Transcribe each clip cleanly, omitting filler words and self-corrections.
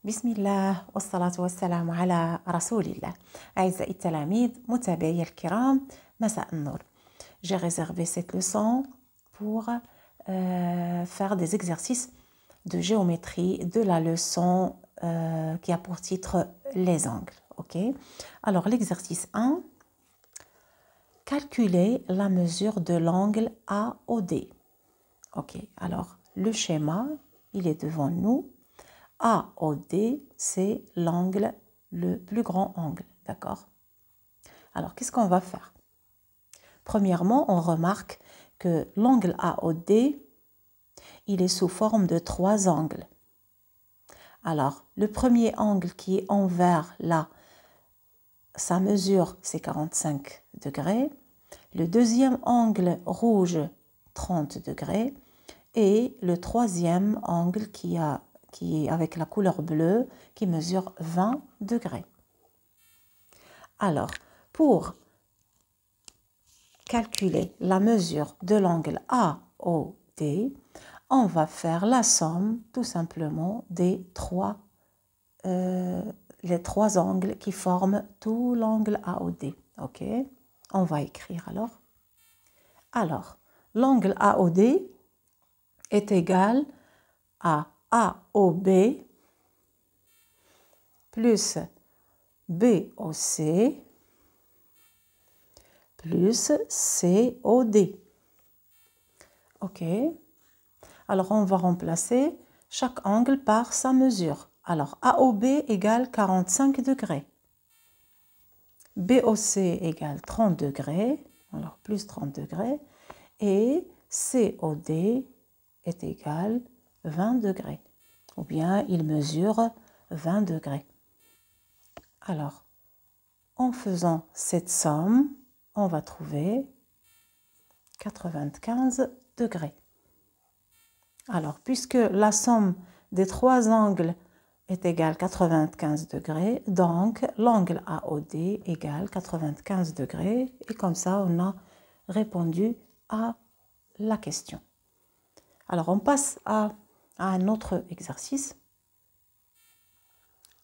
بسم الله والصلاة والسلام على رسول الله. أعزائي التلاميذ متابعي الكرام، مساء النور. J'ai réservé cette leçon pour faire des exercices de géométrie de la leçon qui a pour titre les angles. Ok. Alors l'exercice 1, calculer la mesure de l'angle AOD. Ok. Alors le schéma, il est devant nous. AOD, c'est l'angle, le plus grand angle, d'accord? Alors, qu'est-ce qu'on va faire? Premièrement, on remarque que l'angle AOD, il est sous forme de 3 angles. Alors, le premier angle qui est envers là, sa mesure, c'est 45 degrés. Le deuxième angle rouge, 30 degrés. Et le troisième angle qui est avec la couleur bleue, qui mesure 20 degrés. Alors, pour calculer la mesure de l'angle AOD, on va faire la somme, tout simplement, les trois angles qui forment tout l'angle AOD. Ok? On va écrire alors. Alors, l'angle AOD est égal à AOB plus BOC plus COD. Ok. Alors, on va remplacer chaque angle par sa mesure. Alors, AOB égale 45 degrés. BOC égale 30 degrés. Alors, plus 30 degrés. Et COD est égal 20 degrés. Ou bien, il mesure 20 degrés. Alors, en faisant cette somme, on va trouver 95 degrés. Alors, puisque la somme des 3 angles est égale 95 degrés, donc l'angle AOD égale 95 degrés. Et comme ça, on a répondu à la question. Alors, on passe à un autre exercice.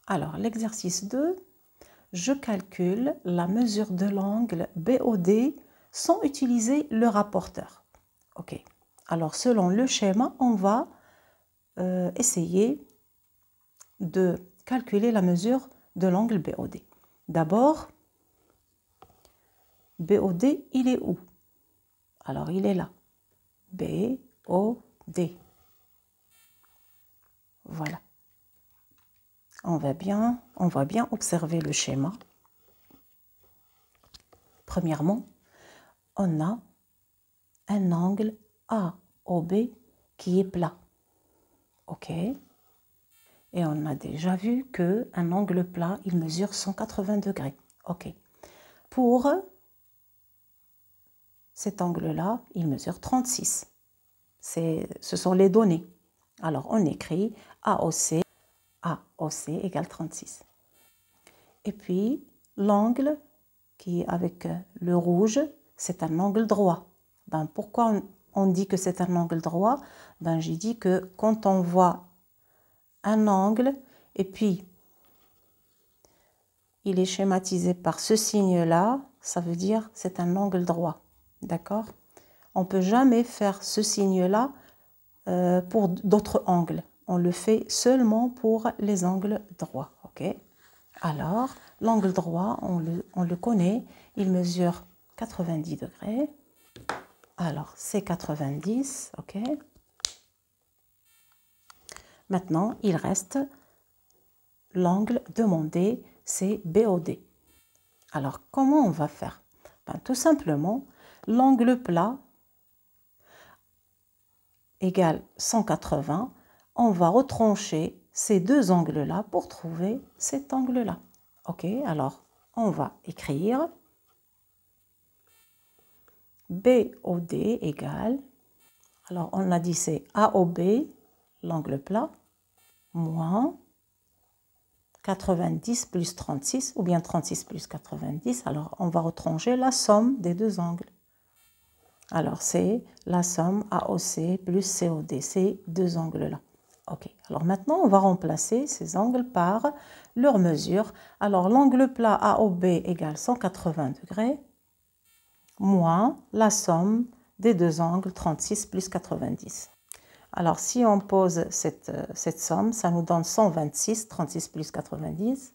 Alors, l'exercice 2, je calcule la mesure de l'angle BOD sans utiliser le rapporteur. Ok. Alors, selon le schéma, on va essayer de calculer la mesure de l'angle BOD. D'abord, BOD, il est où? Alors, il est là. BOD. Voilà. On va bien observer le schéma. Premièrement, on a un angle AOB qui est plat. OK? Et on a déjà vu qu'un angle plat, il mesure 180 degrés. OK. Pour cet angle-là, il mesure 36. Ce sont les données. Alors, on écrit AOC égale 36. Et puis, l'angle qui est avec le rouge, c'est un angle droit. Ben, pourquoi on dit que c'est un angle droit? Ben, j'ai dit que quand on voit un angle et puis il est schématisé par ce signe-là, ça veut dire c'est un angle droit. D'accord? On ne peut jamais faire ce signe-là pour d'autres angles. On le fait seulement pour les angles droits. Ok? Alors, l'angle droit, on le connaît, il mesure 90 degrés. Alors, c'est 90, ok? Maintenant, il reste l'angle demandé, c'est BOD. Alors, comment on va faire? Ben, tout simplement, l'angle plat égale 180. On va retrancher ces deux angles-là pour trouver cet angle-là. Ok, alors on va écrire BOD égale, alors on a dit c'est AOB, l'angle plat, moins 90 plus 36, ou bien 36 plus 90. Alors on va retrancher la somme des deux angles. Alors c'est la somme AOC plus COD, ces deux angles-là. Ok, Alors maintenant, on va remplacer ces angles par leur mesure. Alors l'angle plat AOB égale 180 degrés moins la somme des deux angles 36 plus 90. Alors si on pose cette somme, ça nous donne 126, 36 plus 90.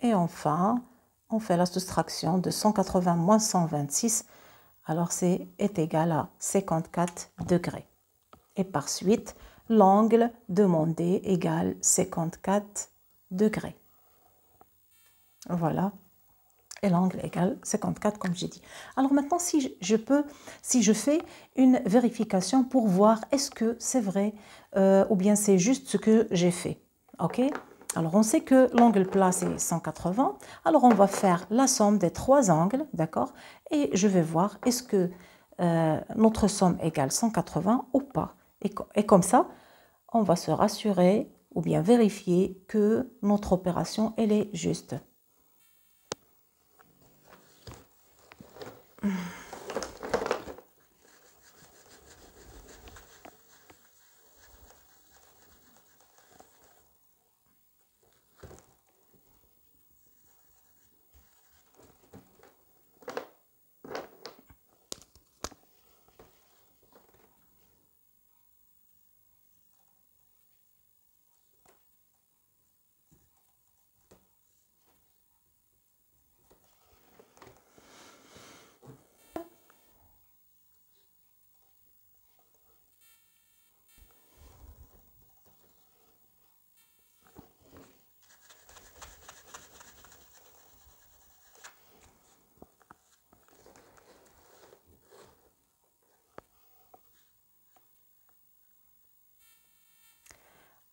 Et enfin, on fait la soustraction de 180 moins 126. Alors est égal à 54 degrés. Et par suite, l'angle demandé égale 54 degrés. Voilà. Et l'angle égale 54 comme j'ai dit. Alors maintenant, si je fais une vérification pour voir est-ce que c'est vrai ou bien c'est juste ce que j'ai fait. Ok? Alors on sait que l'angle plat c'est 180. Alors on va faire la somme des trois angles, d'accord? Et je vais voir est-ce que notre somme égale 180 ou pas. Et comme ça, on va se rassurer ou bien vérifier que notre opération elle est juste.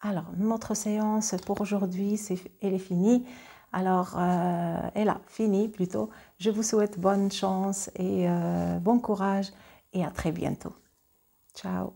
Alors, notre séance pour aujourd'hui, elle est finie. Alors, elle a fini plutôt. Je vous souhaite bonne chance et bon courage et à très bientôt. Ciao.